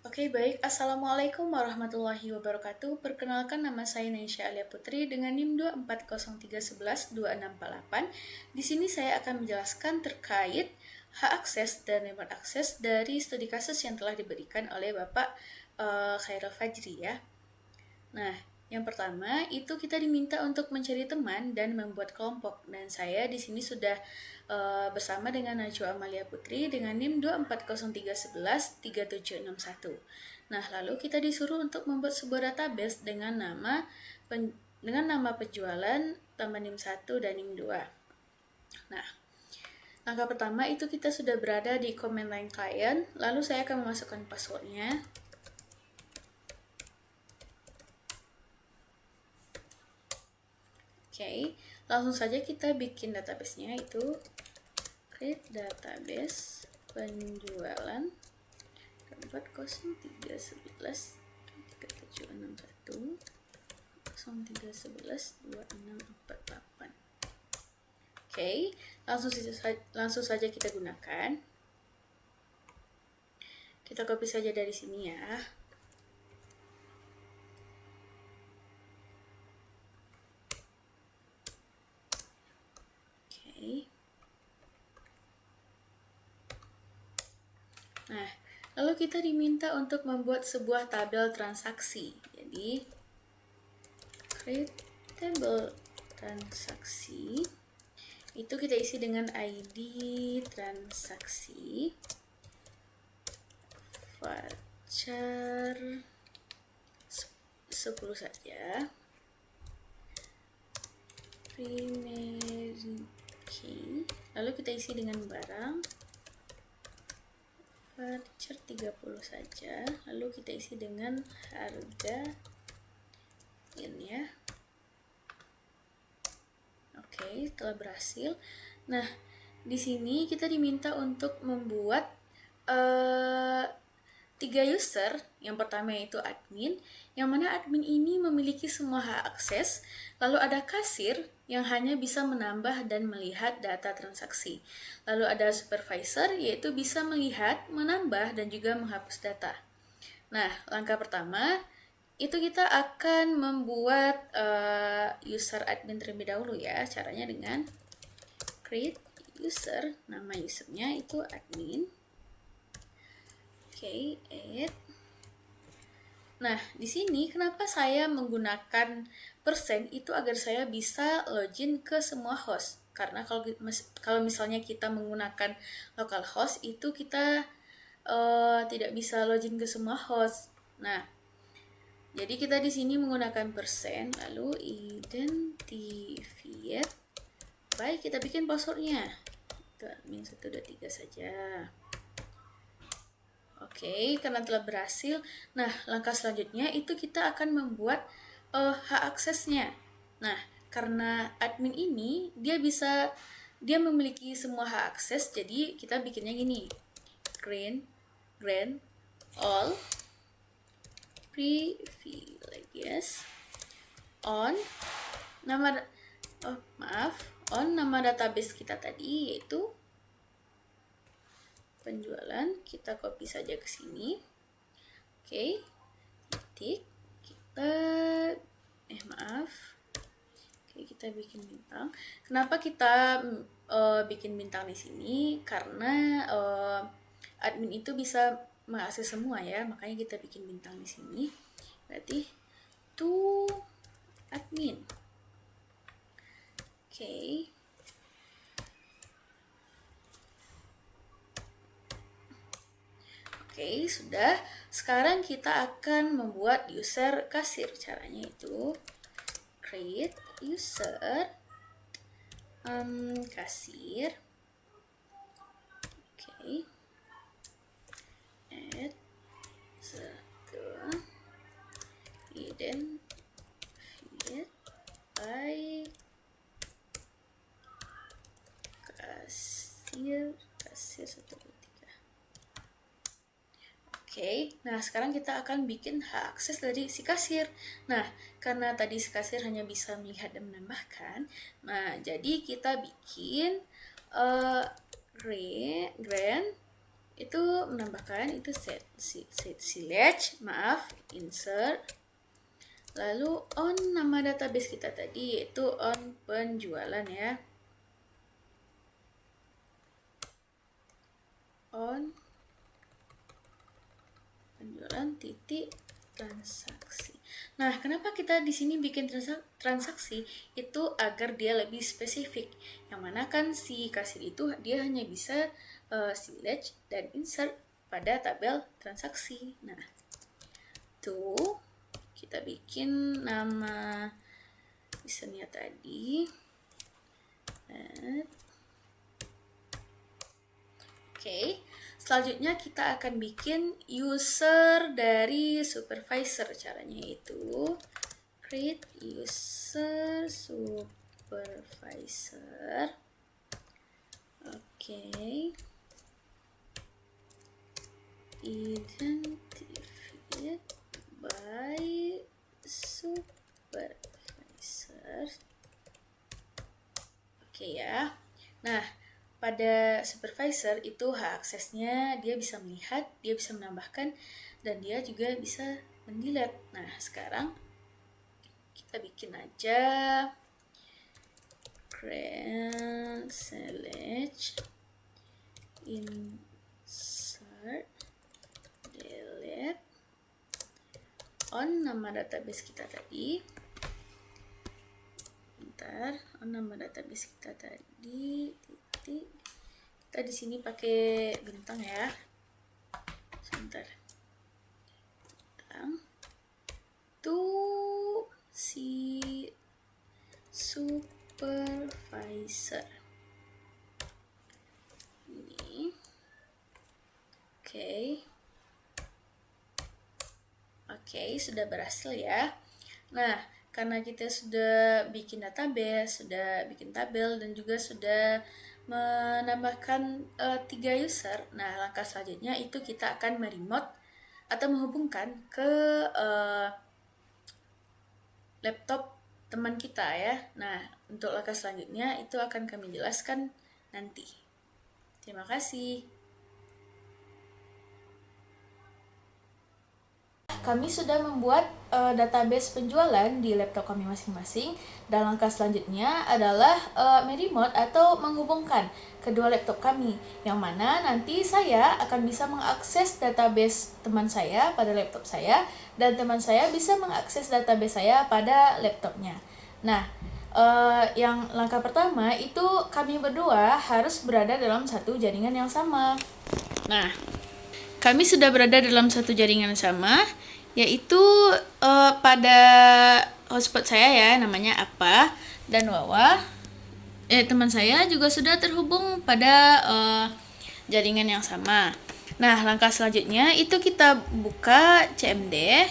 Oke, baik. Assalamualaikum warahmatullahi wabarakatuh. Perkenalkan, nama saya Naisha Alia Putri dengan NIM 24032112648. Di sini saya akan menjelaskan terkait hak akses dan remote akses dari studi kasus yang telah diberikan oleh Bapak Khairul Fajri ya. Nah, yang pertama itu kita diminta untuk mencari teman dan membuat kelompok. Dan saya di sini sudah bersama dengan Najwa Amalia Putri dengan NIM 24031113761. Nah, lalu kita disuruh untuk membuat sebuah database dengan nama penjualan tambah NIM 1 dan NIM 2. Nah, langkah pertama itu kita sudah berada di command line client, lalu saya akan memasukkan passwordnya. Oke, langsung saja kita bikin database-nya, itu create database penjualan 4031133761 03112648. Oke, langsung saja kita gunakan. Kita copy saja dari sini ya. Nah, lalu kita diminta untuk membuat sebuah tabel transaksi. Jadi, create table transaksi. Itu kita isi dengan ID transaksi voucher 10 saja. Primary key. Lalu kita isi dengan barang voucher 30 saja. Lalu kita isi dengan harga ini ya. Oke, telah berhasil. Nah, di sini kita diminta untuk membuat 3 user. Yang pertama yaitu admin, yang mana admin ini memiliki semua hak akses. Lalu ada kasir yang hanya bisa menambah dan melihat data transaksi. Lalu ada supervisor, yaitu bisa melihat, menambah, dan juga menghapus data. Nah, langkah pertama itu kita akan membuat user admin terlebih dahulu ya. Caranya dengan create user, nama usernya itu admin. Oke, add. Nah, di sini kenapa saya menggunakan persen itu agar saya bisa login ke semua host. Karena kalau misalnya kita menggunakan localhost itu kita tidak bisa login ke semua host. Nah, jadi kita di sini menggunakan persen, lalu identified. Baik, kita bikin passwordnya. Itu admin 123 saja. Oke, karena telah berhasil. Nah, langkah selanjutnya itu kita akan membuat hak aksesnya. Nah, karena admin ini dia memiliki semua hak akses, jadi kita bikinnya gini. Grant all privileges on nama database kita tadi, yaitu penjualan. Kita copy saja ke sini. Oke, titik. Kita bikin bintang. Kenapa kita bikin bintang di sini? Karena admin itu bisa mengakses semua ya, makanya kita bikin bintang di sini. Berarti to admin. Oke. Oke, sudah. Sekarang kita akan membuat user kasir. Caranya itu create user kasir. Oke. Add 1 identified by kasir 123. Oke, nah sekarang kita akan bikin hak akses dari si kasir. Nah, karena tadi si kasir hanya bisa melihat dan menambahkan, nah jadi kita bikin grant itu menambahkan itu select, insert, lalu on nama database kita tadi yaitu on penjualan ya, on penjualan titik transaksi. Nah, kenapa kita di sini bikin transaksi? Itu agar dia lebih spesifik. Yang mana kan si kasir itu dia hanya bisa select dan insert pada tabel transaksi. Nah, tuh kita bikin nama listennya tadi. Oke. Selanjutnya kita akan bikin user dari supervisor. Caranya itu create user supervisor. Oke. Identified by supervisor. Oke ya. Nah, pada supervisor itu hak aksesnya dia bisa melihat, dia bisa menambahkan, dan dia juga bisa mendelete. Nah, sekarang kita bikin aja create, select, insert, delete, on nama database kita tadi. Bentar, on nama database kita tadi. Kita di sini pakai bintang ya. Sebentar. Bintang. Tuh si supervisor. Ini. Oke, sudah berhasil ya. Nah, karena kita sudah bikin database, sudah bikin tabel, dan juga sudah menambahkan 3 user. Nah, langkah selanjutnya itu kita akan meremote atau menghubungkan ke laptop teman kita ya. Nah, untuk langkah selanjutnya itu akan kami jelaskan nanti. Terima kasih. Kami sudah membuat database penjualan di laptop kami masing-masing, dan langkah selanjutnya adalah meremote atau menghubungkan kedua laptop kami, yang mana nanti saya akan bisa mengakses database teman saya pada laptop saya, dan teman saya bisa mengakses database saya pada laptopnya. Nah, yang langkah pertama itu kami berdua harus berada dalam satu jaringan yang sama. Nah, kami sudah berada dalam satu jaringan sama, yaitu pada hotspot saya ya, namanya apa, dan Wawa, teman saya juga sudah terhubung pada jaringan yang sama. Nah, langkah selanjutnya itu kita buka CMD.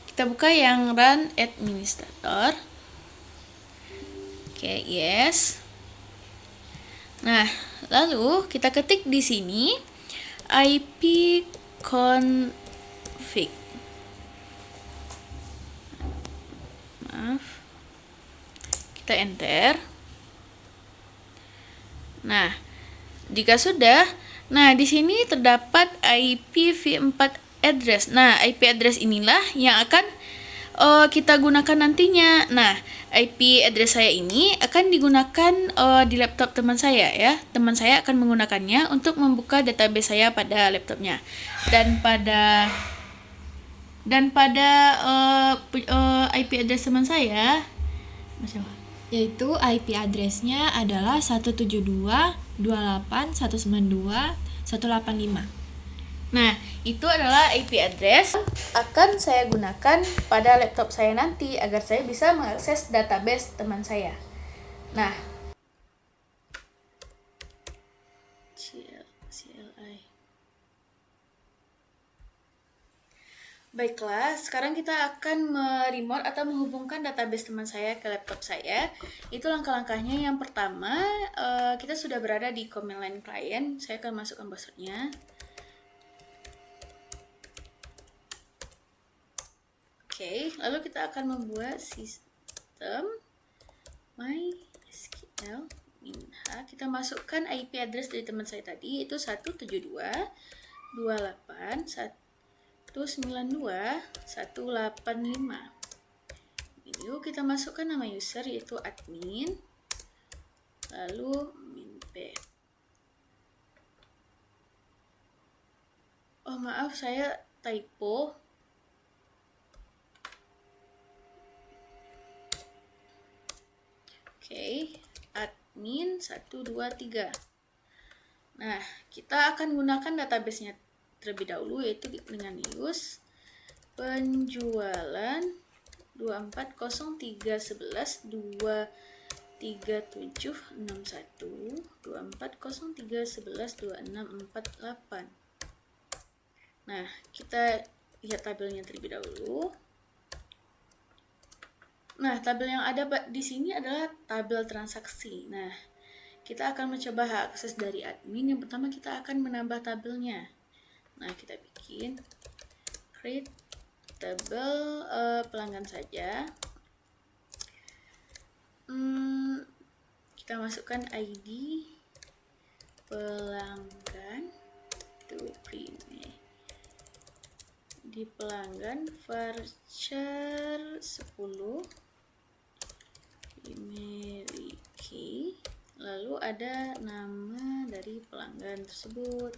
Kita buka yang run administrator. Oke, yes. Nah, lalu kita ketik di sini IP config. Kita enter. Nah, jika sudah, di sini terdapat IPv4 address. Nah, IP address inilah yang akan kita gunakan nantinya. Nah, IP address saya ini akan digunakan di laptop teman saya ya. Teman saya akan menggunakannya untuk membuka database saya pada laptopnya. Dan pada IP address teman saya, yaitu IP address-nya adalah 172.28.192.185. Nah, itu adalah IP address akan saya gunakan pada laptop saya nanti agar saya bisa mengakses database teman saya. Nah, CLI. Baiklah, sekarang kita akan meremote atau menghubungkan database teman saya ke laptop saya. Itu langkah-langkahnya. Yang pertama, kita sudah berada di command line client. Saya akan masukkan passwordnya. Oke, lalu kita akan membuat sistem MySQL Minha, kita masukkan IP address dari teman saya tadi, itu 172.28.192.185. Yuk kita masukkan nama user yaitu admin, lalu minp. Oh maaf, saya typo. Oke, admin 123. Nah, kita akan gunakan database-nya terlebih dahulu, yaitu dengan use penjualan 2403112371 2403112648. Nah, kita lihat tabelnya terlebih dahulu. Nah, tabel yang ada di sini adalah tabel transaksi. Nah, kita akan mencoba hak akses dari admin. Yang pertama kita akan menambah tabelnya. Nah, kita bikin create tabel pelanggan saja. Kita masukkan ID pelanggan itu prime. Di pelanggan varchar 10 dimiliki, lalu ada nama dari pelanggan tersebut,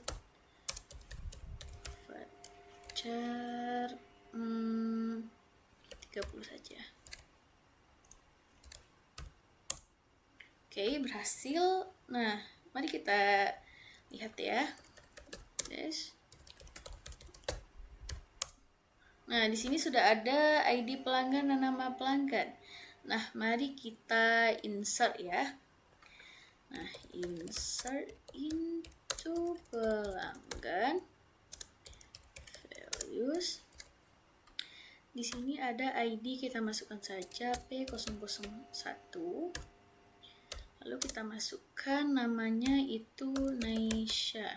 varchar 30 saja. Oke, berhasil. Nah, mari kita lihat ya. Nah, di sini sudah ada ID pelanggan dan nama pelanggan. Nah, mari kita insert ya. Nah, insert into pelanggan values. Di sini ada ID, kita masukkan saja P001. Lalu kita masukkan namanya itu Naisha.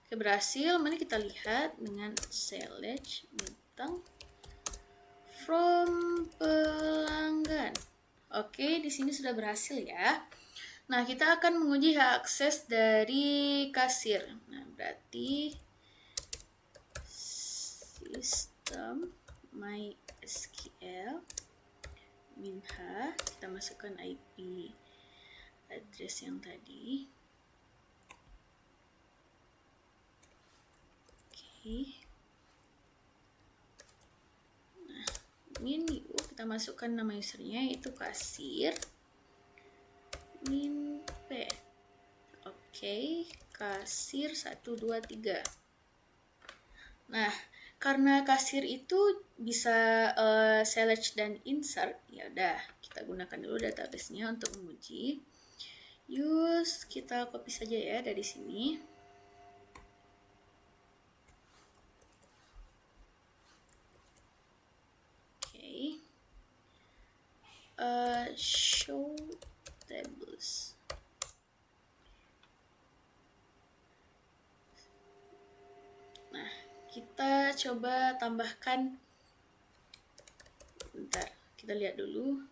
Oke, berhasil. Mari kita lihat dengan select bintang from pelanggan. Oke, di sini sudah berhasil ya. Nah, kita akan menguji hak akses dari kasir. Nah, berarti system mysql minha, kita masukkan IP address yang tadi. Nah, menu kita masukkan nama usernya yaitu kasir minp. Oke, kasir 123. Nah, karena kasir itu bisa select dan insert, ya udah kita gunakan dulu database-nya untuk menguji. Use, kita copy saja ya dari sini. Show tables. Nah, kita coba tambahkan. Bentar, kita lihat dulu.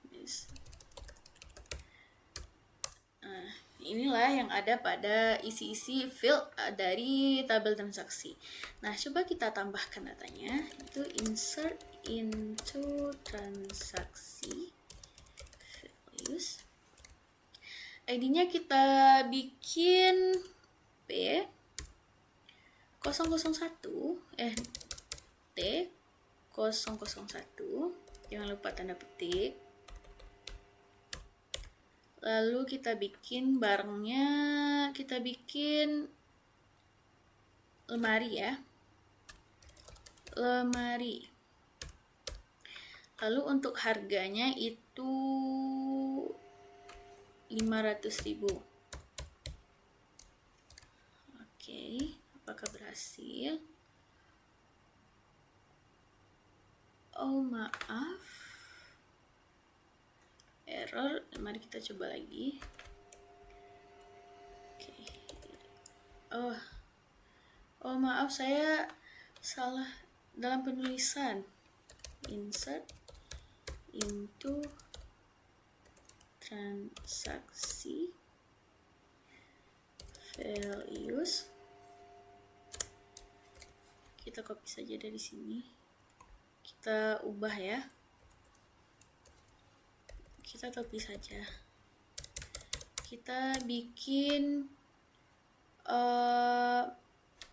Nah, inilah yang ada pada isi-isi field dari tabel transaksi. Nah, coba kita tambahkan datanya. Itu insert into transaksi. ID-nya kita bikin P001 T001, jangan lupa tanda petik. Lalu kita bikin barangnya, kita bikin lemari ya, lemari. Lalu untuk harganya itu 500.000. Oke, apakah berhasil? Oh maaf, error. Mari kita coba lagi. Oke. Oh maaf, saya salah dalam penulisan. Insert into transaksi values. Kita copy saja dari sini. Kita ubah ya. Kita copy saja. Kita bikin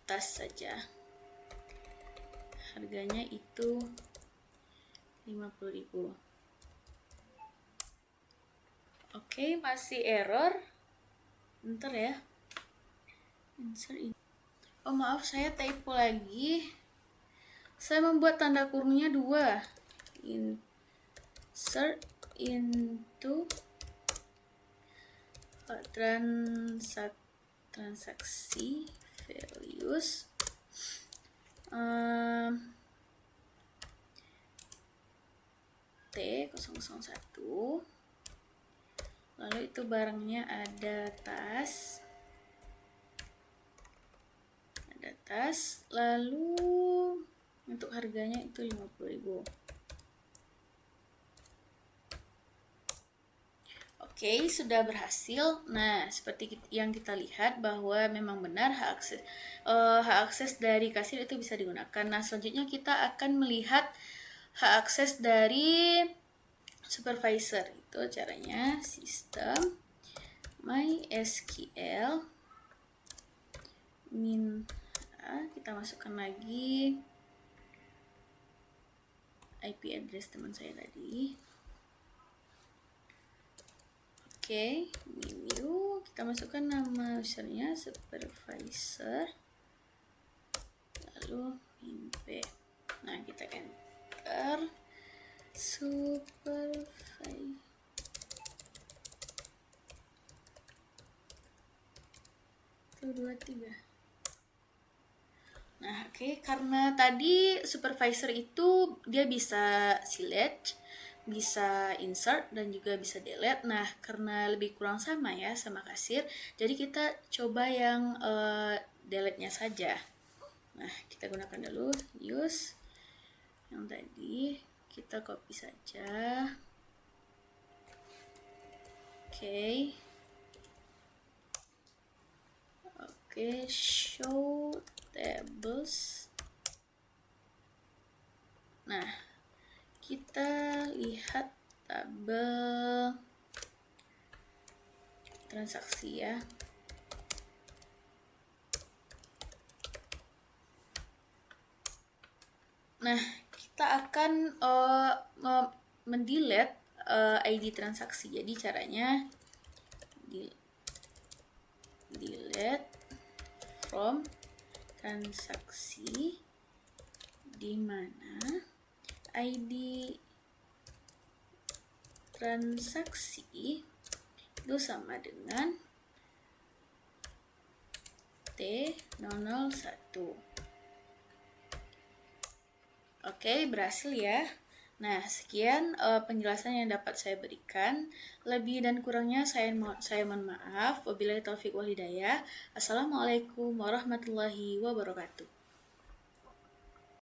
tas saja. Harganya itu 50.000. Oke, masih error. Bentar ya. Insert ini. Oh maaf, saya typo lagi. Saya membuat tanda kurungnya 2. Insert into transaksi values. T001. Lalu itu barangnya ada tas, lalu untuk harganya itu 50.000. Oke, sudah berhasil. Nah, seperti yang kita lihat bahwa memang benar hak akses dari kasir itu bisa digunakan. Nah, selanjutnya kita akan melihat hak akses dari supervisor. Itu caranya sistem MySQL kita masukkan lagi IP address teman saya tadi. Oke, new, kita masukkan nama usernya supervisor, lalu min-p. Nah, kita enter supervisor. 1, 2, 3. Nah, oke, karena tadi supervisor itu dia bisa select, bisa insert, dan juga bisa delete. Nah, karena lebih kurang sama ya sama kasir, jadi kita coba yang delete-nya saja. Nah, kita gunakan dulu use yang tadi, kita copy saja. Oke, show tables. Nah, kita lihat tabel transaksi ya. Nah, kita akan mendelete ID transaksi. Jadi caranya delete from transaksi, di mana ID transaksi itu sama dengan T001. Oke, berhasil ya. Nah, sekian penjelasan yang dapat saya berikan. Lebih dan kurangnya saya mohon maaf. Wabillahi taufiq wal hidayah. Assalamualaikum warahmatullahi wabarakatuh.